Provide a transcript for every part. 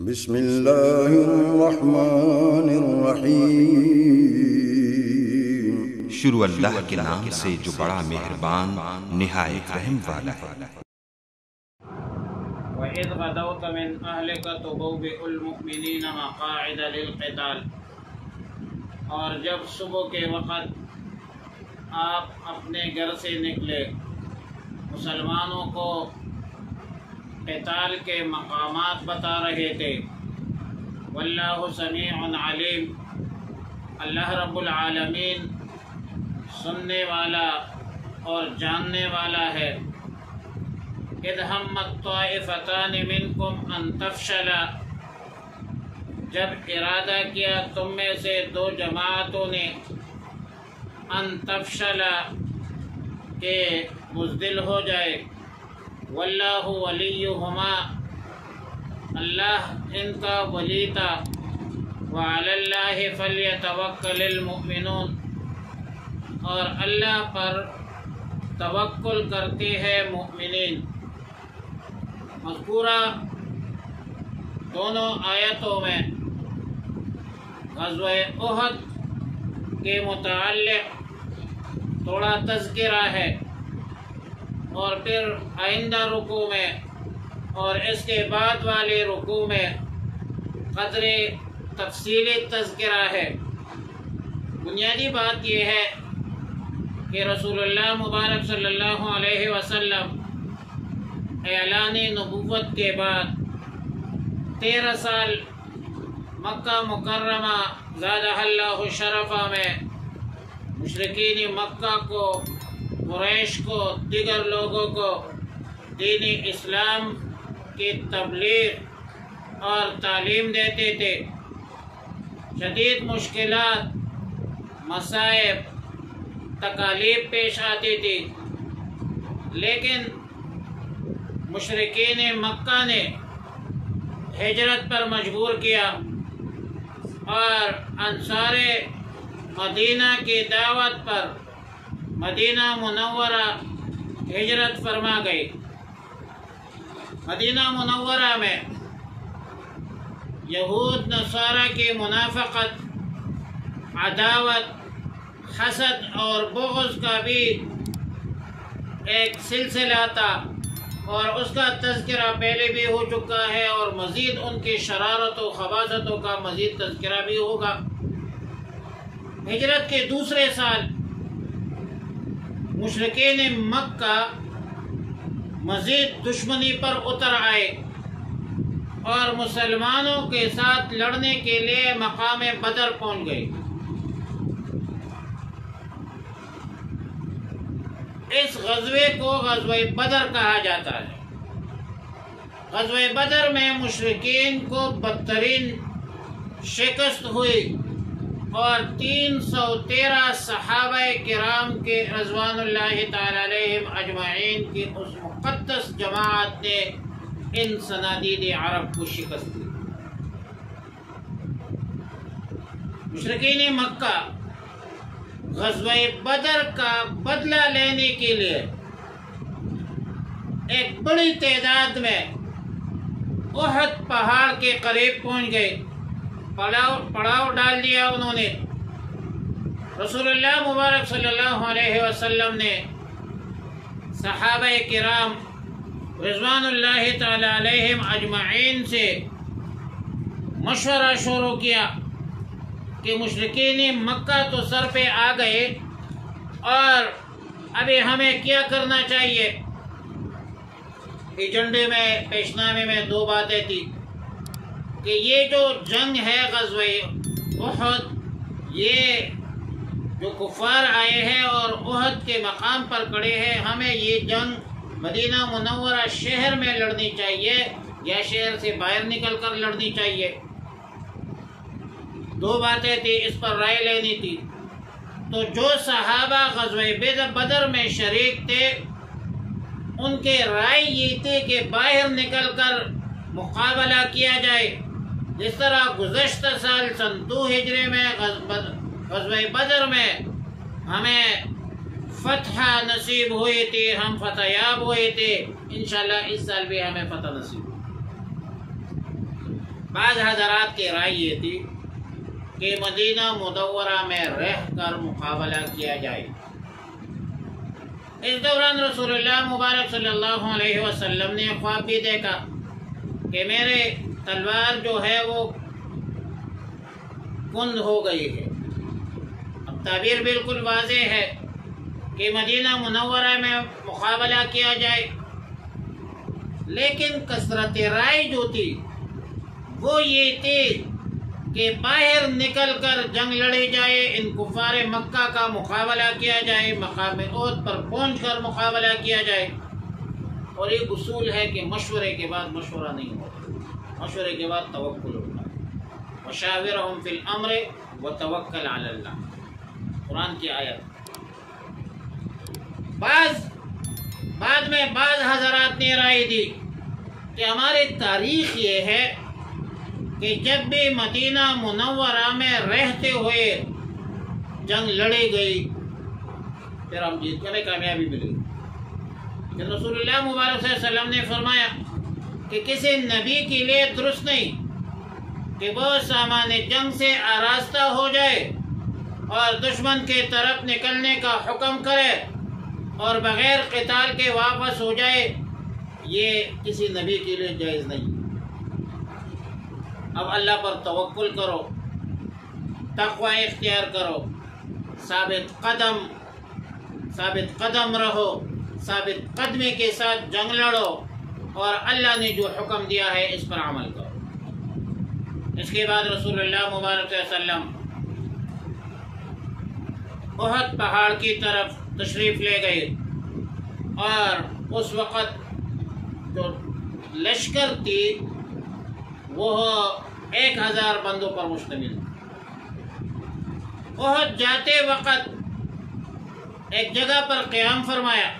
بسم اللہ الرحمن الرحیم۔ شروع اللہ کے نام سے جو بڑا مہربان نہایت رحم والا ہے۔ وَإِذْ غَدَوْتَ مِنْ أَهْلِكَ تُبَوِّئُ الْمُؤْمِنِينَ مَقَاعِدَ لِلْقِتَالِ، اور جب صبح کے وقت آپ اپنے گھر سے نکلے مسلمانوں کو قتال کے مقامات بتا رہے تھے۔ واللہ سمیع علیم، اللہ رب العالمین سننے والا اور جاننے والا ہے۔ اذ ہمت طائفتان منکم ان تفشلا، جب ارادہ کیا تم میں سے دو جماعتوں نے ان تفشلا کہ بزدل ہو جائے، واللہ ولیہما، اللہ ان کا ولی تھا، وعلی اللہ فلیتوکل المؤمنون، اور اللہ پر توکل کرتے ہیں مؤمنین۔ مذکورہ دونوں آیتوں میں غزوہ احد کے متعلق تھوڑا تذکرہ ہے، اور پھر آئندہ رکوع میں اور اس کے بعد والے رکوع میں قدر تفصیلی تذکرہ ہے۔ بنیادی بات یہ ہے کہ رسول اللہ مبارک صلی اللہ علیہ وسلم اعلان نبوت کے بعد 13 سال مکہ مکرمہ زادہ اللہ شرفہ میں مشرکین مکہ کو، قریش کو، دیگر لوگوں کو دین اسلام کی تبلیغ اور تعلیم دیتے تھے۔ شدید مشکلات، مصائب، تکالیف پیش آتی تھی، لیکن مشرکین مکہ نے ہجرت پر مجبور کیا، اور انصار مدینہ کی دعوت پر مدینہ منورہ ہجرت فرما گئی۔ مدینہ منورہ میں یہود نصارہ کی منافقت، عداوت، حسد اور بغض کا بھی ایک سلسلہ تھا، اور اس کا تذکرہ پہلے بھی ہو چکا ہے، اور مزید ان کی شرارت و خباثتوں کا مزید تذکرہ بھی ہوگا۔ ہجرت کے دوسرے سال مشرکین مکہ مزید دشمنی پر اتر آئے، اور مسلمانوں کے ساتھ لڑنے کے لیے مقام بدر پہنچ گئے۔ اس غزوے کو غزوہ بدر کہا جاتا ہے۔ غزوہ بدر میں مشرکین کو بدترین شکست ہوئی، اور 313 صحابہ کرام کے رضوان اللہ تعالی علیہم اجمعین کی اس مقدس جماعت نے ان صنادید عرب کو شکست دی۔ مشرکین مکہ غزوہ بدر کا بدلہ لینے کے لیے ایک بڑی تعداد میں احد پہاڑ کے قریب پہنچ گئے، پڑاؤ ڈال دیا انہوں نے۔ رسول اللہ مبارک صلی اللہ علیہ وسلم نے صحابہ کرام رضوان اللہ تعالی علیہم اجمعین سے مشورہ شروع کیا کہ مشرکین مکہ تو سر پہ آ گئے، اور ابھی ہمیں کیا کرنا چاہیے۔ ایجنڈے میں، پیشنامے میں 2 باتیں تھیں کہ یہ جو جنگ ہے غزوہ احد، یہ جو کفار آئے ہیں اور احد کے مقام پر کھڑے ہیں، ہمیں یہ جنگ مدینہ منورہ شہر میں لڑنی چاہیے یا شہر سے باہر نکل کر لڑنی چاہیے۔ 2 باتیں تھی، اس پر رائے لینی تھی۔ تو جو صحابہ غزوہ بدر میں شریک تھے، ان کے رائے یہ تھی کہ باہر نکل کر مقابلہ کیا جائے، جس طرح گزشتہ سال سن 2 ہجری میں غزوہ بدر میں ہمیں فتح نصیب ہوئی تھی، ہم فتح یاب ہوئے تھے، انشاءاللہ اس سال بھی ہمیں فتح نصیب ہو۔ بعض حضرات کی رائے یہ تھی کہ مدینہ منورہ میں رہ کر مقابلہ کیا جائے۔ اس دوران رسول اللہ مبارک صلی اللہ علیہ وسلم نے خواب بھی دیکھا کہ میرے تلوار جو ہے وہ کند ہو گئی ہے۔ اب تعبیر بالکل واضح ہے کہ مدینہ منورہ میں مقابلہ کیا جائے، لیکن کثرت رائے جو تھی وہ یہ تھی کہ باہر نکل کر جنگ لڑی جائے، ان کفار مکہ کا مقابلہ کیا جائے، مقام احد پر پہنچ کر مقابلہ کیا جائے۔ اور ایک اصول ہے کہ مشورے کے بعد مشورہ نہیں ہوتا، مشورے کے بعد توکل ہوتا ہے۔ وشاورہم فی الامر وتوکل علی اللہ، قرآن کی آیت۔ بعد میں بعض حضرات نے رائے دی کہ ہماری تاریخ یہ ہے کہ جب بھی مدینہ منورہ میں رہتے ہوئے جنگ لڑی گئی پھر ہم جیت کر کامیابی ملی۔ کہ رسول اللہ مبارک صلی اللہ علیہ وسلم نے فرمایا کہ کسی نبی کے لیے درست نہیں کہ وہ سامان جنگ سے آراستہ ہو جائے اور دشمن کے طرف نکلنے کا حکم کرے اور بغیر قتال کے واپس ہو جائے، یہ کسی نبی کے لیے جائز نہیں۔ اب اللہ پر توکل کرو، تقوی اختیار کرو، ثابت قدم رہو، ثابت قدمی کے ساتھ جنگ لڑو اور اللہ نے جو حکم دیا ہے اس پر عمل کرو۔ اس کے بعد رسول اللہ مبارک صلی اللہ علیہ وسلم احد پہاڑ کی طرف تشریف لے گئے، اور اس وقت جو لشکر تھی وہ 1000 بندوں پر مشتمل۔ احد جاتے وقت ایک جگہ پر قیام فرمایا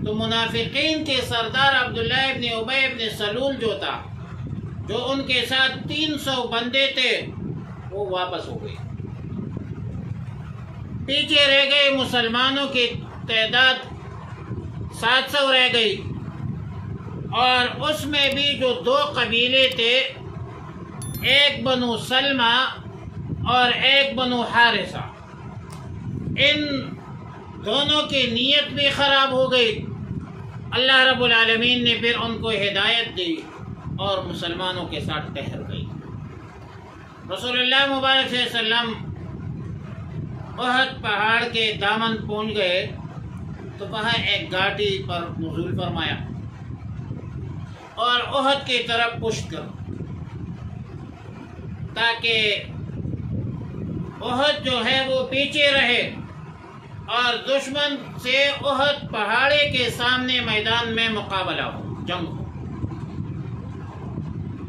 تو منافقین کے سردار عبداللہ ابن ابی ابن سلول جو تھا، جو ان کے ساتھ 300 بندے تھے، وہ واپس ہو گئے۔ پیچھے رہ گئے مسلمانوں کی تعداد 700 رہ گئی، اور اس میں بھی جو 2 قبیلے تھے، ایک بنو سلمہ اور ایک بنو حارثہ، ان دونوں کی نیت بھی خراب ہو گئی۔ اللہ رب العالمین نے پھر ان کو ہدایت دی اور مسلمانوں کے ساتھ ٹھہر گئی۔ رسول اللہ مبارک صلی اللہ علیہ وسلم احد پہاڑ کے دامن پہنچ گئے تو وہاں ایک گاڑی پر نزول فرمایا اور احد کی طرف پشت کر، تاکہ احد جو ہے وہ پیچھے رہے اور دشمن سے احد پہاڑے کے سامنے میدان میں مقابلہ ہو، جنگ ہو۔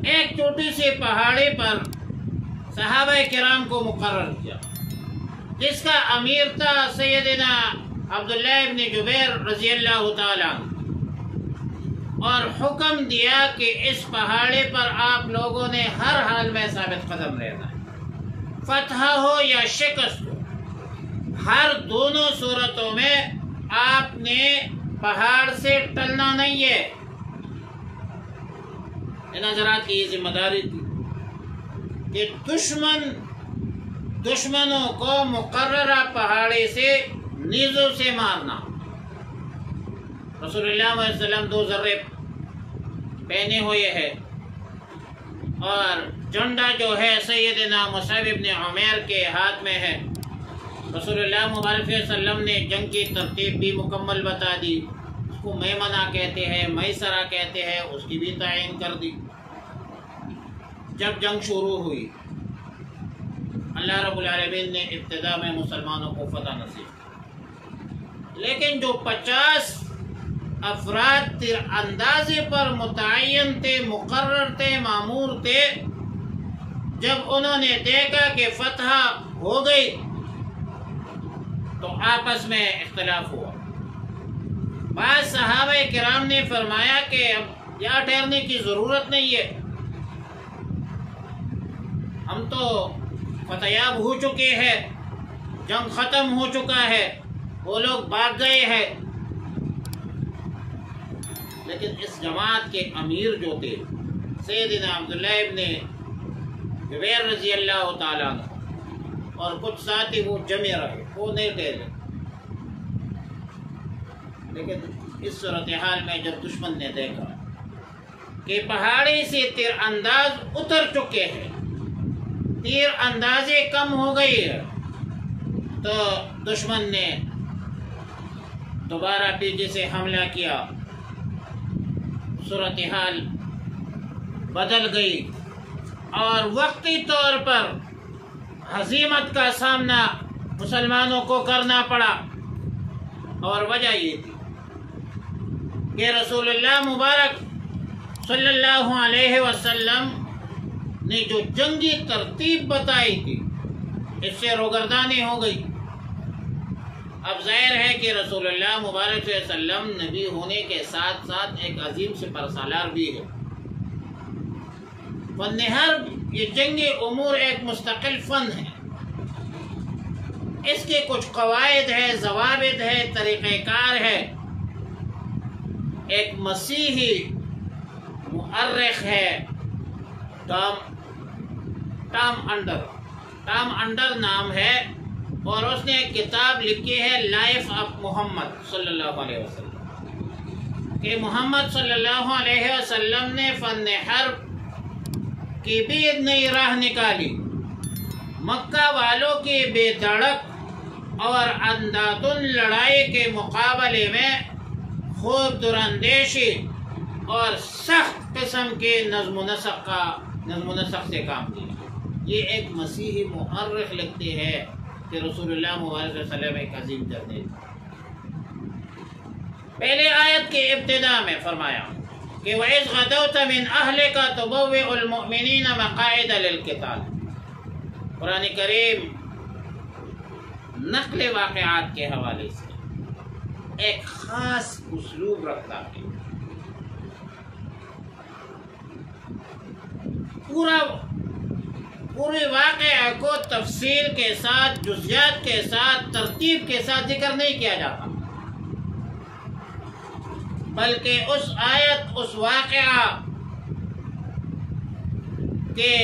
ایک چھوٹی سی پہاڑی پر صحابہ کرام کو مقرر کیا، جس کا امیر تھا سیدنا عبداللہ ابن جبیر رضی اللہ تعالیٰ، اور حکم دیا کہ اس پہاڑی پر آپ لوگوں نے ہر حال میں ثابت قدم رہنا ہے، فتح ہو یا شکست ہو، ہر دونوں صورتوں میں آپ نے پہاڑ سے ٹلنا نہیں ہے۔ ان حضرات کی یہ ذمہ داری تھی کہ دشمنوں کو مقررہ پہاڑی سے نیزوں سے مارنا۔ رسول اللہ علیہ وسلم 2 ذرے پہنے ہوئے ہیں، اور جھنڈا جو ہے سیدنا مصعب ابن عمیر کے ہاتھ میں ہے۔ رسول اللہ مبارک صلی اللہ علیہ وسلم نے جنگ کی ترتیب بھی مکمل بتا دی، اس کو میمنہ کہتے ہیں، میسرہ کہتے ہیں، اس کی بھی تعین کر دی۔ جب جنگ شروع ہوئی، اللہ رب العالمین نے ابتدا میں مسلمانوں کو فتح نصیب کی، لیکن جو 50 افراد تیر اندازے پر متعین تھے، مقرر تھے، معمور تھے، جب انہوں نے دیکھا کہ فتح ہو گئی تو آپس میں اختلاف ہوا۔ بعض صحابہ کرام نے فرمایا کہ اب یہاں ٹھہرنے کی ضرورت نہیں ہے، ہم تو فتحیاب ہو چکے ہیں، جنگ ختم ہو چکا ہے، وہ لوگ بھاگ گئے ہیں۔ لیکن اس جماعت کے امیر جو تھے سیدنا عبداللہ ابن زبیر رضی اللہ تعالیٰ عنہ اور کچھ ساتھی وہ جمع رہے، وہ نہیں ٹھہرے، لیکن اس صورتحال میں جب دشمن نے دیکھا کہ پہاڑی سے تیر انداز اتر چکے ہیں، تیر اندازی کم ہو گئی ہے، تو دشمن نے دوبارہ پیچھے سے حملہ کیا، صورتحال بدل گئی اور وقتی طور پر ہزیمت کا سامنا مسلمانوں کو کرنا پڑا۔ اور وجہ یہ تھی کہ رسول اللہ مبارک صلی اللہ علیہ وسلم نے جو جنگی ترتیب بتائی تھی اس سے روگردانی ہو گئی۔ اب ظاہر ہے کہ رسول اللہ مبارک صلی اللہ علیہ وسلم نبی ہونے کے ساتھ ساتھ ایک عظیم سپہ سالار بھی ہے۔ فن حرب یہ جنگی امور ایک مستقل فن ہے، اس کے کچھ قواعد ہے، ضوابط ہے، طریقہ کار ہے۔ ایک مسیحی مؤرخ ہے ٹام انڈر نام ہے، اور اس نے ایک کتاب لکھی ہے لائف آف محمد صلی اللہ علیہ وسلم، کہ محمد صلی اللہ علیہ وسلم نے فن حرب کی بھی نئی راہ نکالی، مکہ والوں کی بے دھڑک اور اندھادھند لڑائی کے مقابلے میں خوب دراندیشی اور سخت قسم کے نظم و نسق سے کام کیا۔ یہ ایک مسیحی مؤرخ لکھتے ہیں کہ رسول اللہ مبارک صلی اللہ علیہ وسلم ایک عظیم جرنیل۔ پہلے آیت کے ابتدا میں فرمایا کہ وَإِذْ غَدَوْتَ مِنْ أَهْلِكَ تُبَوِّئُ الْمُؤْمِنِينَ مَقَاعِدَ لِلْقِتَالِ۔ قرآن کریم نقل واقعات کے حوالے سے ایک خاص اسلوب رکھتا ہے، پورے واقعہ کو تفصیل کے ساتھ، جزیات کے ساتھ، ترتیب کے ساتھ ذکر نہیں کیا جاتا، بلکہ اس آیت، اس واقعہ کے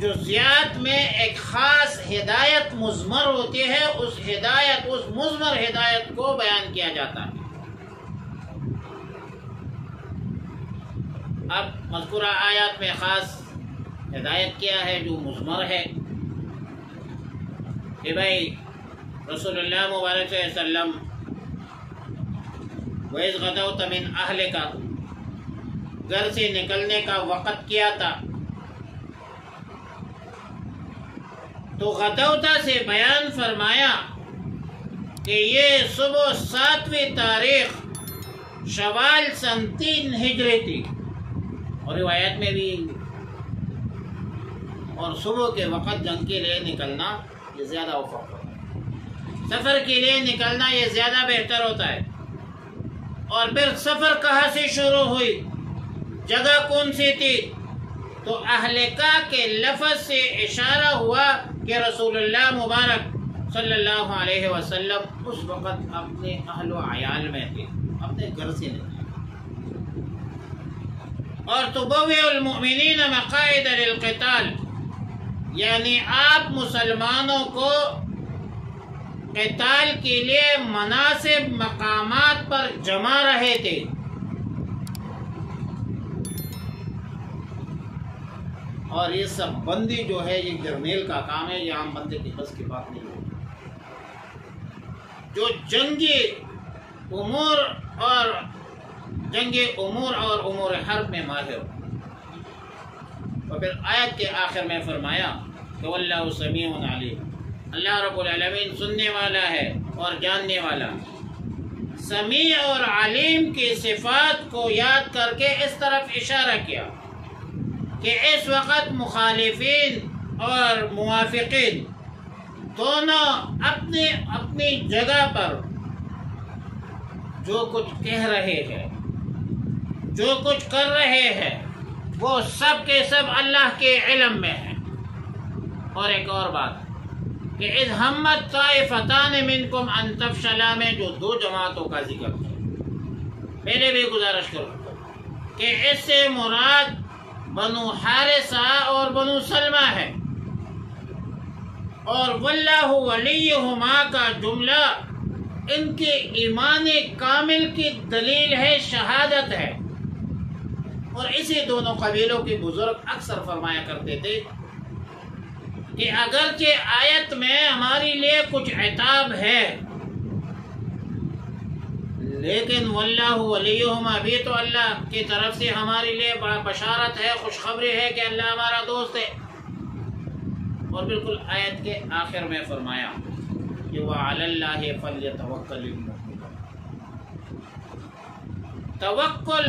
جزیات میں ایک خاص ہدایت مضمر ہوتی ہے، اس مضمر ہدایت کو بیان کیا جاتا ہے۔ اب مذکورہ آیات میں خاص ہدایت کیا ہے جو مضمر ہے کہ بھائی رسول اللہ مبارک صلی اللہ علیہ وسلم وَإِذْ غَدَوْتَ مِنْ أَهْلِكَ، گھر سے نکلنے کا وقت کیا تھا، تو غدوتا سے بیان فرمایا کہ یہ صبح 7ویں تاریخ شوال سن 3 ہجری تھی، اور روایت میں بھی، اور صبح کے وقت جنگ کے لیے نکلنا یہ زیادہ افق ہوتا ہے، سفر کے لیے نکلنا یہ زیادہ بہتر ہوتا ہے۔ اور پھر سفر کہاں سے شروع ہوئی، جگہ کون سی تھی، تو اہلکا کے لفظ سے اشارہ ہوا کہ رسول اللہ مبارک صلی اللہ علیہ وسلم اس وقت اپنے اہل و عیال میں تھے، اپنے گھر سے نہیں۔ اور تبوئ المؤمنین مقاعد للقتال، یعنی آپ مسلمانوں کو قتال کے لیے مناسب مقامات پر جمع رہے تھے۔ اور یہ سب بندی جو ہے یہ جرنیل کا کام ہے، یہ عام بندے کی بس کی بات نہیں ہے۔ جو جنگی امور اور امور حرب میں ماہر ہو۔ اور پھر آیت کے آخر میں فرمایا کہ واللہ سمیع علیم، اللہ رب العالمین سننے والا ہے اور جاننے والا۔ سمیع اور علیم کی صفات کو یاد کر کے اس طرف اشارہ کیا کہ اس وقت مخالفین اور موافقین دونوں اپنی جگہ پر جو کچھ کہہ رہے ہیں، جو کچھ کر رہے ہیں، وہ سب کے سب اللہ کے علم میں ہیں۔ اور ایک اور بات کہ اذ ہمت طائفتان منکم ان تفشلا میں جو 2 جماعتوں کا ذکر ہے، پہلے بھی گزارش کروں کہ اس سے مراد بنو حارثہ اور بنو سلمہ ہے، اور واللہ ولیہما کا جملہ ان کے ایمان کامل کی دلیل ہے، شہادت ہے۔ اور اسی دونوں قبیلوں کے بزرگ اکثر فرمایا کرتے تھے کہ اگرچہ آیت میں ہمارے لیے کچھ عتاب ہے، لیکن واللہ ولیہما بھی تو اللہ کی طرف سے ہمارے لیے بشارت ہے، خوشخبری ہے کہ اللہ ہمارا دوست ہے۔ اور بالکل آیت کے آخر میں فرمایا کہ وَعَلَى اللَّهِ فَلْيَتَوَكَّلِ الْمُؤْمِنُونَ۔ توکل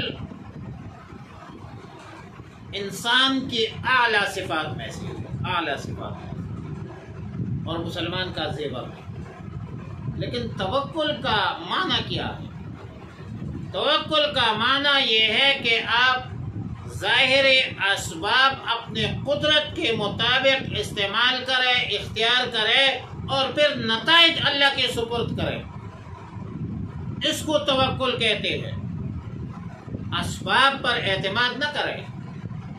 انسان کی اعلیٰ صفات میں سے اعلیٰ صفات ہے اور مسلمان کا زیور ہے۔ لیکن توکل کا معنی کیا ہے؟ توکل کا معنی یہ ہے کہ آپ ظاہر اسباب اپنے قدرت کے مطابق استعمال کریں، اختیار کریں اور پھر نتائج اللہ کے سپرد کریں، اس کو توکل کہتے ہیں۔ اسباب پر اعتماد نہ کریں،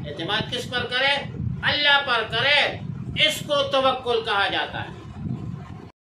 اعتماد کس پر کرے؟ اللہ پر کرے، اس کو توکل کہا جاتا ہے۔